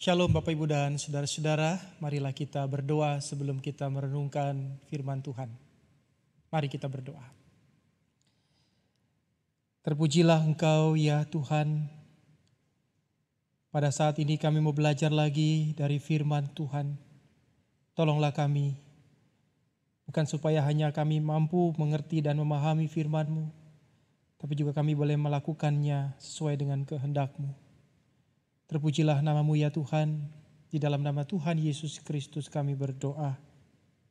Shalom Bapak Ibu dan Saudara-saudara, marilah kita berdoa sebelum kita merenungkan firman Tuhan. Mari kita berdoa. Terpujilah Engkau ya Tuhan. Pada saat ini kami mau belajar lagi dari firman Tuhan. Tolonglah kami, bukan supaya hanya kami mampu mengerti dan memahami firman-Mu, tapi juga kami boleh melakukannya sesuai dengan kehendak-Mu. Terpujilah nama-Mu ya Tuhan, di dalam nama Tuhan Yesus Kristus kami berdoa.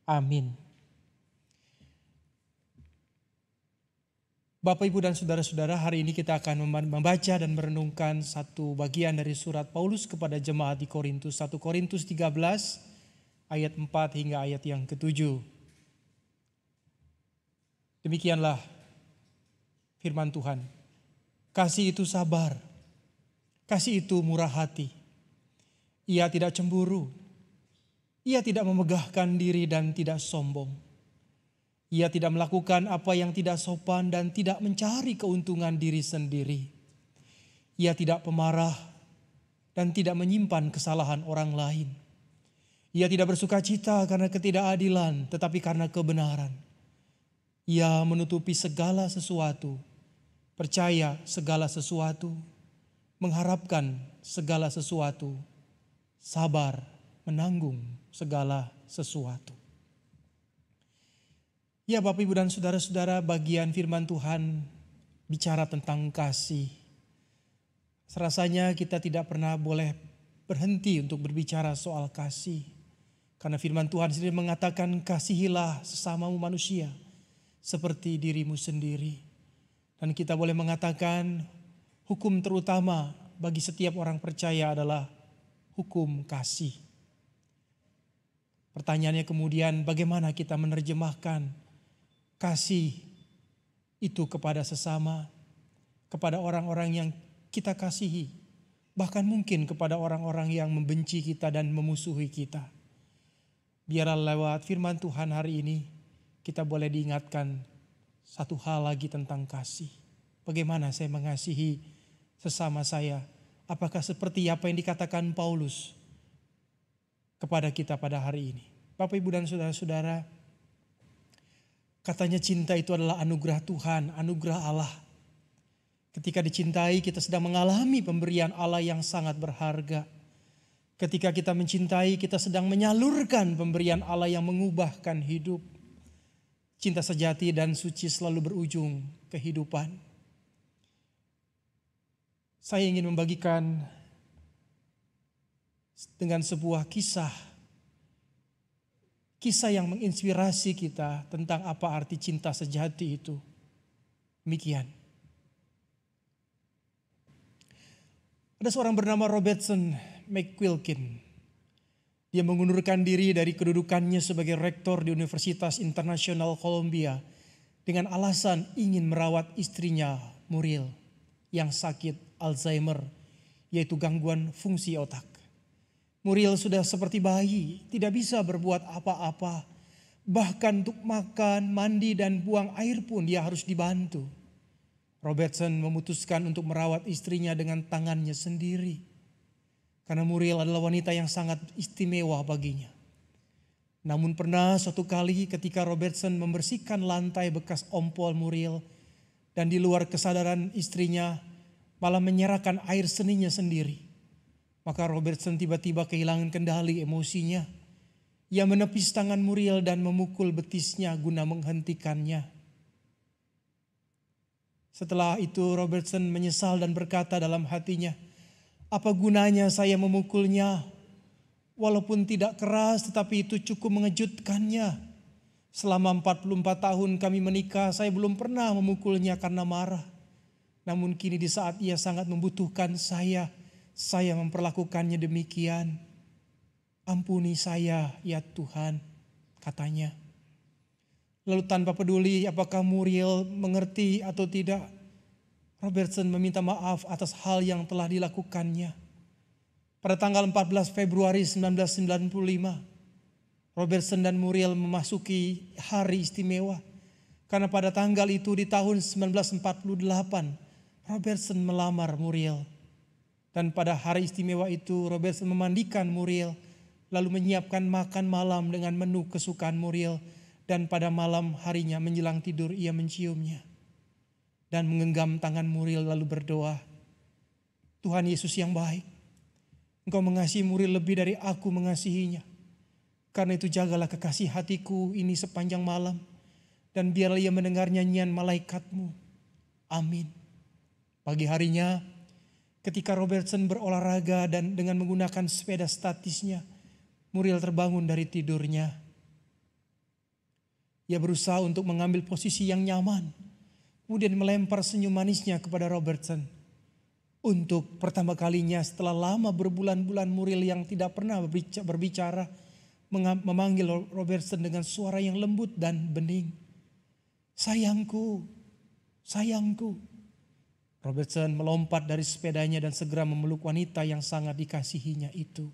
Amin. Bapak, Ibu, dan Saudara-saudara, hari ini kita akan membaca dan merenungkan satu bagian dari surat Paulus kepada jemaat di Korintus, 1 Korintus 13 ayat 4 hingga ayat yang ke-7. Demikianlah firman Tuhan. Kasih itu sabar. Kasih itu murah hati. Ia tidak cemburu. Ia tidak memegahkan diri dan tidak sombong. Ia tidak melakukan apa yang tidak sopan dan tidak mencari keuntungan diri sendiri. Ia tidak pemarah dan tidak menyimpan kesalahan orang lain. Ia tidak bersuka cita karena ketidakadilan, tetapi karena kebenaran. Ia menutupi segala sesuatu, percaya segala sesuatu, mengharapkan segala sesuatu, sabar menanggung segala sesuatu. Ya Bapak, Ibu, dan Saudara-saudara, bagian firman Tuhan bicara tentang kasih. Serasanya kita tidak pernah boleh berhenti untuk berbicara soal kasih. Karena firman Tuhan sendiri mengatakan, kasihilah sesamamu manusia seperti dirimu sendiri. Dan kita boleh mengatakan, hukum terutama bagi setiap orang percaya adalah hukum kasih. Pertanyaannya kemudian, bagaimana kita menerjemahkan kasih itu kepada sesama, kepada orang-orang yang kita kasihi, bahkan mungkin kepada orang-orang yang membenci kita dan memusuhi kita. Biarlah lewat firman Tuhan hari ini kita boleh diingatkan satu hal lagi tentang kasih. Bagaimana saya mengasihi sesama saya? Apakah seperti apa yang dikatakan Paulus kepada kita pada hari ini? Bapak, Ibu, dan Saudara-saudara, katanya cinta itu adalah anugerah Tuhan, anugerah Allah. Ketika dicintai, kita sedang mengalami pemberian Allah yang sangat berharga. Ketika kita mencintai, kita sedang menyalurkan pemberian Allah yang mengubahkan hidup. Cinta sejati dan suci selalu berujung kehidupan. Saya ingin membagikan dengan sebuah kisah yang menginspirasi kita tentang apa arti cinta sejati itu. Demikian. Ada seorang bernama Robertson McQuilkin. Dia mengundurkan diri dari kedudukannya sebagai rektor di Universitas Internasional Columbia dengan alasan ingin merawat istrinya Muriel yang sakit Alzheimer, yaitu gangguan fungsi otak. Muriel sudah seperti bayi, tidak bisa berbuat apa-apa. Bahkan untuk makan, mandi, dan buang air pun dia harus dibantu. Robertson memutuskan untuk merawat istrinya dengan tangannya sendiri. Karena Muriel adalah wanita yang sangat istimewa baginya. Namun pernah suatu kali ketika Robertson membersihkan lantai bekas ompol Muriel, dan di luar kesadaran istrinya malah menyerahkan air seninya sendiri. Maka Robertson tiba-tiba kehilangan kendali emosinya. Ia menepis tangan Muriel dan memukul betisnya guna menghentikannya. Setelah itu Robertson menyesal dan berkata dalam hatinya, apa gunanya saya memukulnya? Walaupun tidak keras tetapi itu cukup mengejutkannya. Selama 44 tahun kami menikah, saya belum pernah memukulnya karena marah. Namun kini di saat ia sangat membutuhkan saya memperlakukannya demikian. Ampuni saya ya Tuhan, katanya. Lalu tanpa peduli apakah Muriel mengerti atau tidak, Robertson meminta maaf atas hal yang telah dilakukannya. Pada tanggal 14 Februari 1995, Robertson dan Muriel memasuki hari istimewa. Karena pada tanggal itu di tahun 1948, Robertson melamar Muriel. Dan pada hari istimewa itu Robertson memandikan Muriel, lalu menyiapkan makan malam dengan menu kesukaan Muriel. Dan pada malam harinya menjelang tidur ia menciumnya dan menggenggam tangan Muriel lalu berdoa, Tuhan Yesus yang baik, Engkau mengasihi Muriel lebih dari aku mengasihinya. Karena itu jagalah kekasih hatiku ini sepanjang malam, dan biarlah ia mendengar nyanyian malaikatmu. Amin. Pagi harinya, ketika Robertson berolahraga dan dengan menggunakan sepeda statisnya, Muriel terbangun dari tidurnya. Ia berusaha untuk mengambil posisi yang nyaman, kemudian melempar senyum manisnya kepada Robertson. Untuk pertama kalinya setelah lama berbulan-bulan Muriel yang tidak pernah berbicara, memanggil Robertson dengan suara yang lembut dan bening. Sayangku, sayangku. Robertson melompat dari sepedanya dan segera memeluk wanita yang sangat dikasihinya itu.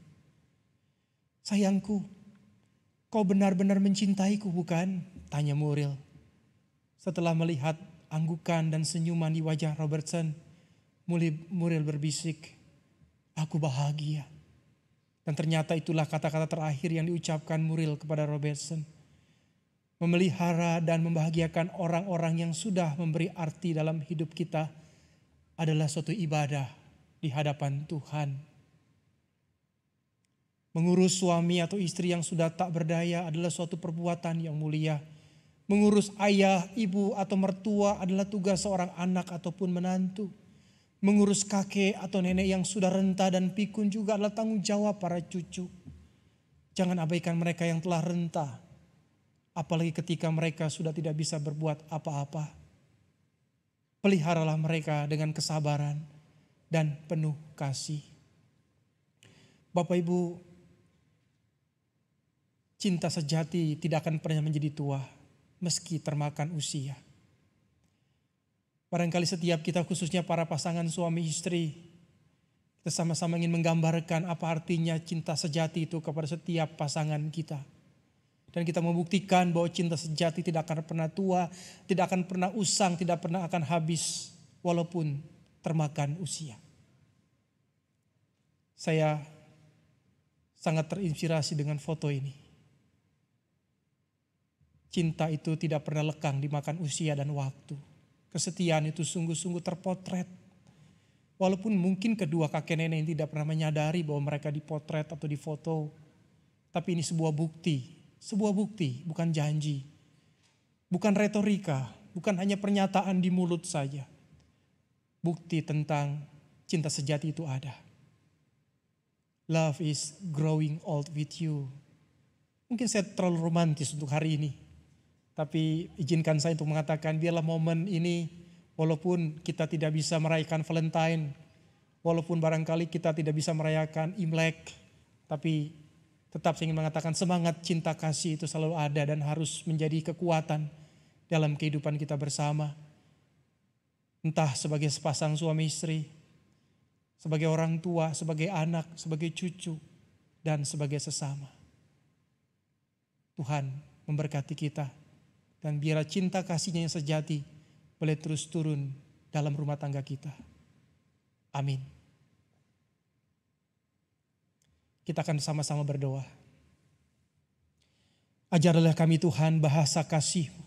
Sayangku, kau benar-benar mencintaiku bukan? Tanya Muriel. Setelah melihat anggukan dan senyuman di wajah Robertson, Muriel berbisik, aku bahagia. Dan ternyata itulah kata-kata terakhir yang diucapkan Muriel kepada Robertson. Memelihara dan membahagiakan orang-orang yang sudah memberi arti dalam hidup kita adalah suatu ibadah di hadapan Tuhan. Mengurus suami atau istri yang sudah tak berdaya adalah suatu perbuatan yang mulia. Mengurus ayah, ibu atau mertua adalah tugas seorang anak ataupun menantu. Mengurus kakek atau nenek yang sudah renta dan pikun juga adalah tanggung jawab para cucu. Jangan abaikan mereka yang telah renta, apalagi ketika mereka sudah tidak bisa berbuat apa-apa. Peliharalah mereka dengan kesabaran dan penuh kasih. Bapak Ibu, cinta sejati tidak akan pernah menjadi tua meski termakan usia. Barangkali setiap kita, khususnya para pasangan suami istri, kita sama-sama ingin menggambarkan apa artinya cinta sejati itu kepada setiap pasangan kita. Dan kita membuktikan bahwa cinta sejati tidak akan pernah tua, tidak akan pernah usang, tidak pernah akan habis walaupun termakan usia. Saya sangat terinspirasi dengan foto ini. Cinta itu tidak pernah lekang dimakan usia dan waktu. Kesetiaan itu sungguh-sungguh terpotret. Walaupun mungkin kedua kakek nenek yang tidak pernah menyadari bahwa mereka dipotret atau difoto. Tapi ini sebuah bukti, bukan janji. Bukan retorika, bukan hanya pernyataan di mulut saja. Bukti tentang cinta sejati itu ada. Love is growing old with you. Mungkin saya terlalu romantis untuk hari ini. Tapi izinkan saya untuk mengatakan biarlah momen ini, walaupun kita tidak bisa merayakan Valentine, walaupun barangkali kita tidak bisa merayakan Imlek, tapi tetap saya ingin mengatakan semangat cinta kasih itu selalu ada dan harus menjadi kekuatan dalam kehidupan kita bersama. Entah sebagai sepasang suami istri, sebagai orang tua, sebagai anak, sebagai cucu, dan sebagai sesama. Tuhan memberkati kita. Dan biarlah cinta kasihnya yang sejati boleh terus turun dalam rumah tangga kita. Amin. Kita akan sama-sama berdoa. Ajarlah kami Tuhan bahasa kasih-Mu,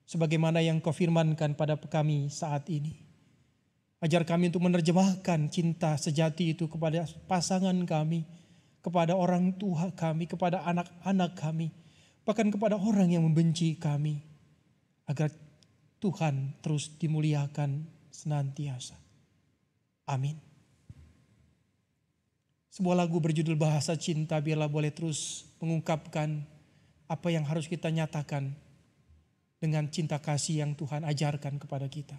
sebagaimana yang Kau firmankan pada kami saat ini. Ajar kami untuk menerjemahkan cinta sejati itu kepada pasangan kami, kepada orang tua kami, kepada anak-anak kami, bahkan kepada orang yang membenci kami, agar Tuhan terus dimuliakan senantiasa. Amin. Sebuah lagu berjudul Bahasa Cinta biarlah boleh terus mengungkapkan apa yang harus kita nyatakan dengan cinta kasih yang Tuhan ajarkan kepada kita.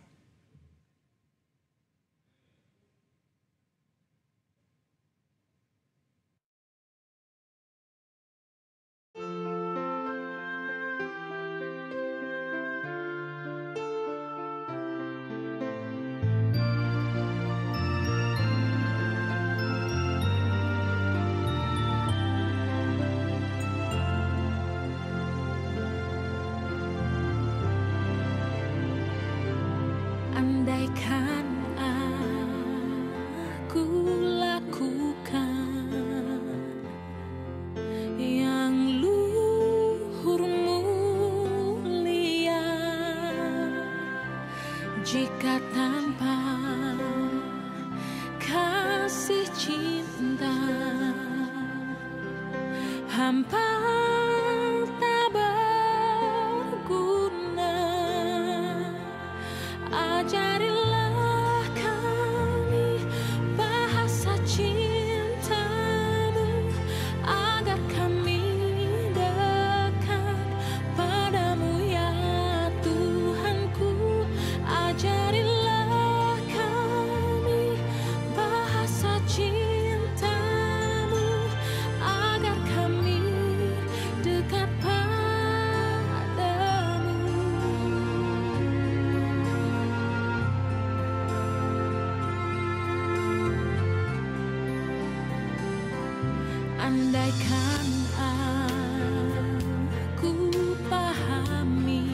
Andaikan aku Jika tanpa kasih cinta, hampa tak berguna. Ajarilah kami bahasa cintamu, agar kami dekat padamu ya Tuhanku. Ajarilah kami bahasa cintamu, agar kami dekat padamu. Andaikan aku pahami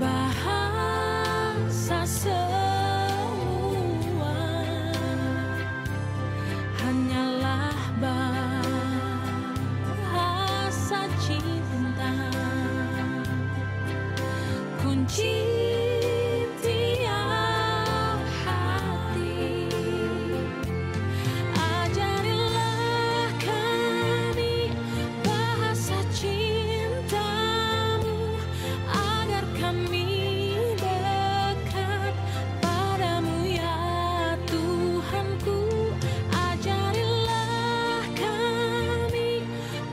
bahasa semua, hanyalah bahasa cinta, kunci tiap hati. Ajarilah kami bahasa cintamu, agar kami dekat padamu ya Tuhanku. Ajarilah kami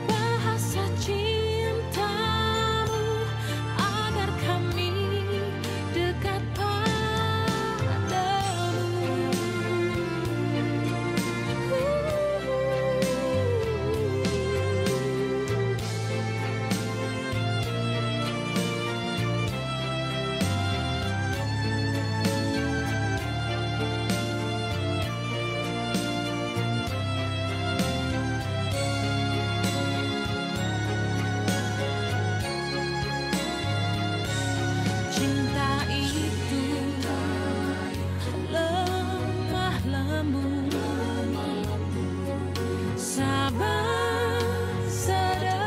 bahasa cintamu, agar kami dekat cinta itu lemah lembut, sabar sederhana.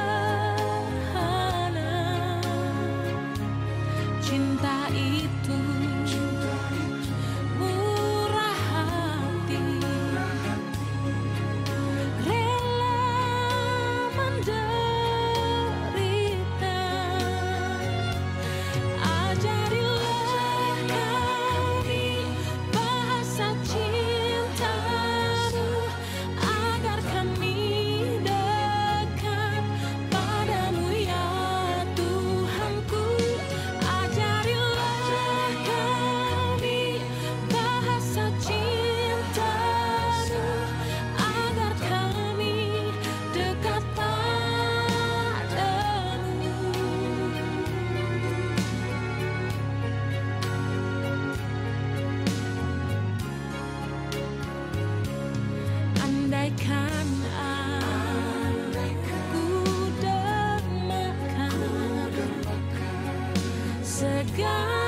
Cinta itu murah hati, rela menderita. Ajarilah kami bahasa cintamu, agar kami dekat padamu ya Tuhanku. Ajarilah kami bahasa cintamu, agar kami dekat padamu. Andaikan aku dermakan segala